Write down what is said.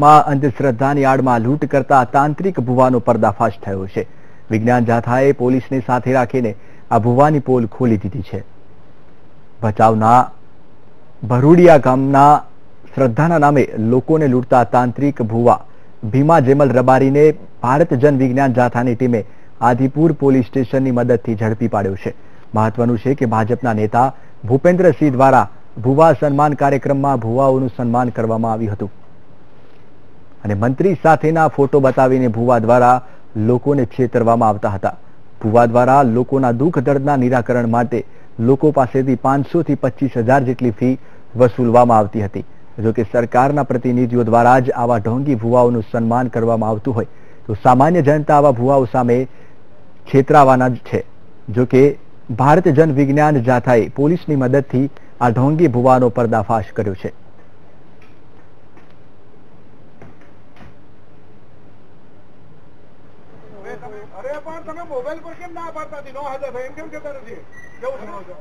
અંધશ્રદ્ધાની આડમાં લૂંટ કરતા તાંત્રિક ભુવાનો પર્દાફાશ થયો છે. વિજ્ઞાન જાથાએ પોલીસને સાથે રાખીને આ ભુવાની પોલ ખોલી દીધી છે. ભચાઉના ભરૂડિયા ગામના શ્રદ્ધાના નામે લોકોને લૂંટતા તાંત્રિક ભુવા ભીમા જેમલ રબારીને ભારત જન વિજ્ઞાન જાથાની ટીમે આદિપુર પોલીસ સ્ટેશનની મદદથી ઝડપી પાડ્યો છે. મહત્વનું છે કે ભાજપના નેતા ભૂપેન્દ્રસિંહ દ્વારા ભુવા સન્માન કાર્યક્રમમાં ભુવાઓનું સન્માન કરવામાં આવ્યું હતું અને મંત્રી સાથેના ફોટો બતાવીને ભુવા દ્વારા લોકોને છેતરવામાં આવતા હતા. ભુવા દ્વારા લોકોના દુઃખ દર્દના નિરાકરણ માટે લોકો પાસેથી 500 થી 25,000 જેટલી ફી વસૂલવામાં આવતી હતી. જો કે સરકારના પ્રતિનિધિઓ દ્વારા જ આવા ઢોંગી ભુવાઓનું સન્માન કરવામાં આવતું હોય તો સામાન્ય જનતા આવા ભુવાઓ સામે છેતરાવાના જ છે. જો કે ભારત જન વિજ્ઞાન જાથાએ પોલીસની મદદથી આ ઢોંગી ભુવાનો પર્દાફાશ કર્યો છે. અરે પણ તમે મોબાઈલ પર કેમ ના પાડતા હતી? 9,000 એમ કેમ કહેતા નથી? જવું છે.